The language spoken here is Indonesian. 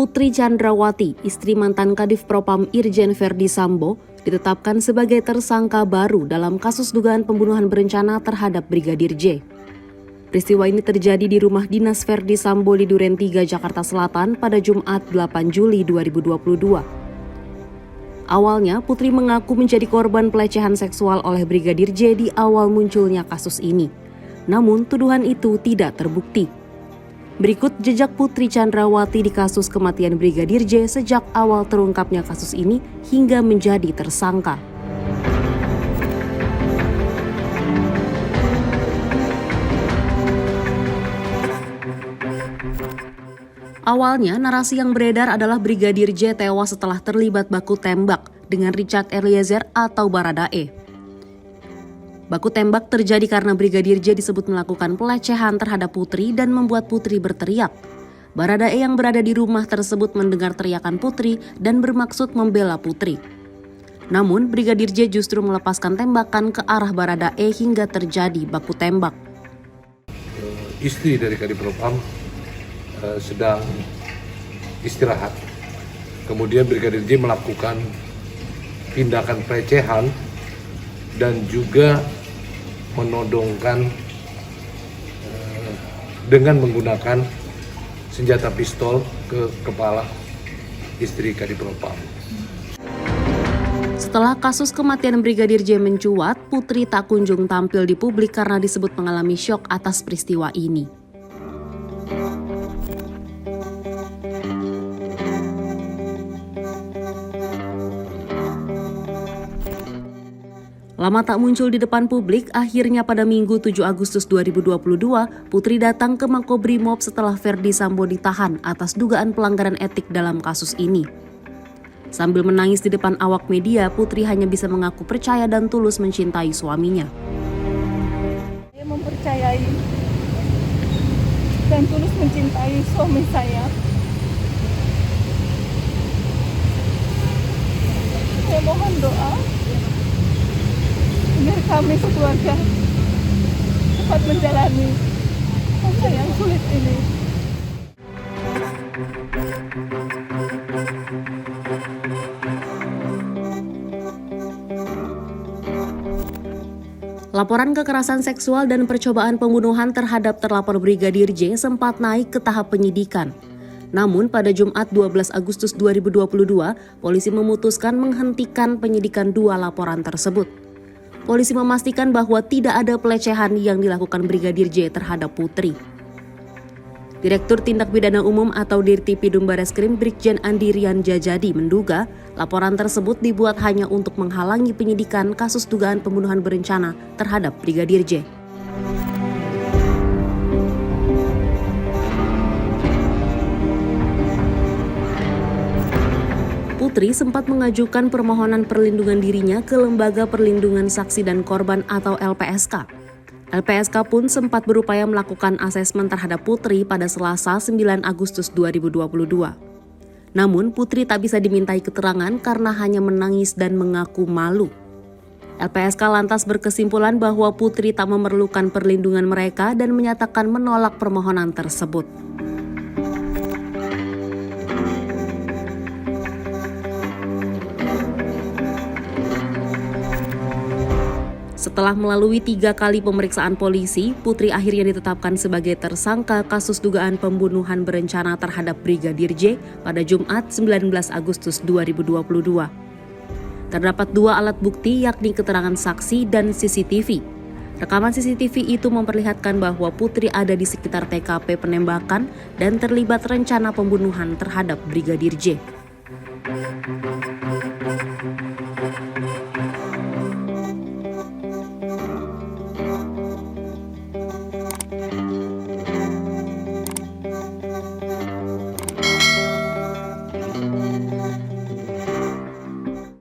Putri Chandrawati, istri mantan Kadif Propam Irjen Verdi Sambo, ditetapkan sebagai tersangka baru dalam kasus dugaan pembunuhan berencana terhadap Brigadir J. Peristiwa ini terjadi di rumah dinas Verdi Sambo di Duren 3, Jakarta Selatan pada Jumat 8 Juli 2022. Awalnya, Putri mengaku menjadi korban pelecehan seksual oleh Brigadir J di awal munculnya kasus ini. Namun, tuduhan itu tidak terbukti. Berikut jejak Putri Chandrawati di kasus kematian Brigadir J sejak awal terungkapnya kasus ini hingga menjadi tersangka. Awalnya, narasi yang beredar adalah Brigadir J tewas setelah terlibat baku tembak dengan Richard Eliezer atau Baradae. Baku tembak terjadi karena Brigadir J disebut melakukan pelecehan terhadap Putri dan membuat Putri berteriak. Baradae yang berada di rumah tersebut mendengar teriakan Putri dan bermaksud membela Putri. Namun, Brigadir J justru melepaskan tembakan ke arah Baradae hingga terjadi baku tembak. Istri dari Kadif Propam sedang istirahat. Kemudian Brigadir J melakukan tindakan pelecehan dan juga menodongkan dengan menggunakan senjata pistol ke kepala istri Kadif Propam. Setelah kasus kematian Brigadir J mencuat, Putri tak kunjung tampil di publik karena disebut mengalami syok atas peristiwa ini. Lama tak muncul di depan publik, akhirnya pada Minggu 7 Agustus 2022, Putri datang ke Makobrimob setelah Verdi Sambo ditahan atas dugaan pelanggaran etik dalam kasus ini. Sambil menangis di depan awak media, Putri hanya bisa mengaku percaya dan tulus mencintai suaminya. Saya mempercayai dan tulus mencintai suami saya. Saya mohon doa agar kami sekeluarga dapat menjalani masa yang sulit ini. Laporan kekerasan seksual dan percobaan pembunuhan terhadap terlapor Brigadir J sempat naik ke tahap penyidikan. Namun pada Jumat 12 Agustus 2022, polisi memutuskan menghentikan penyidikan dua laporan tersebut. Polisi memastikan bahwa tidak ada pelecehan yang dilakukan Brigadir J terhadap Putri. Direktur Tindak Pidana Umum atau Dirtipidum Bareskrim Brigjen Andi Rian Jajadi menduga laporan tersebut dibuat hanya untuk menghalangi penyidikan kasus dugaan pembunuhan berencana terhadap Brigadir J. Putri sempat mengajukan permohonan perlindungan dirinya ke Lembaga Perlindungan Saksi dan Korban atau LPSK. LPSK pun sempat berupaya melakukan asesmen terhadap Putri pada Selasa 9 Agustus 2022. Namun Putri tak bisa dimintai keterangan karena hanya menangis dan mengaku malu. LPSK lantas berkesimpulan bahwa Putri tak memerlukan perlindungan mereka dan menyatakan menolak permohonan tersebut. Setelah melalui 3 kali pemeriksaan polisi, Putri akhirnya ditetapkan sebagai tersangka kasus dugaan pembunuhan berencana terhadap Brigadir J pada Jumat 19 Agustus 2022. Terdapat 2 alat bukti yakni keterangan saksi dan CCTV. Rekaman CCTV itu memperlihatkan bahwa Putri ada di sekitar TKP penembakan dan terlibat rencana pembunuhan terhadap Brigadir J.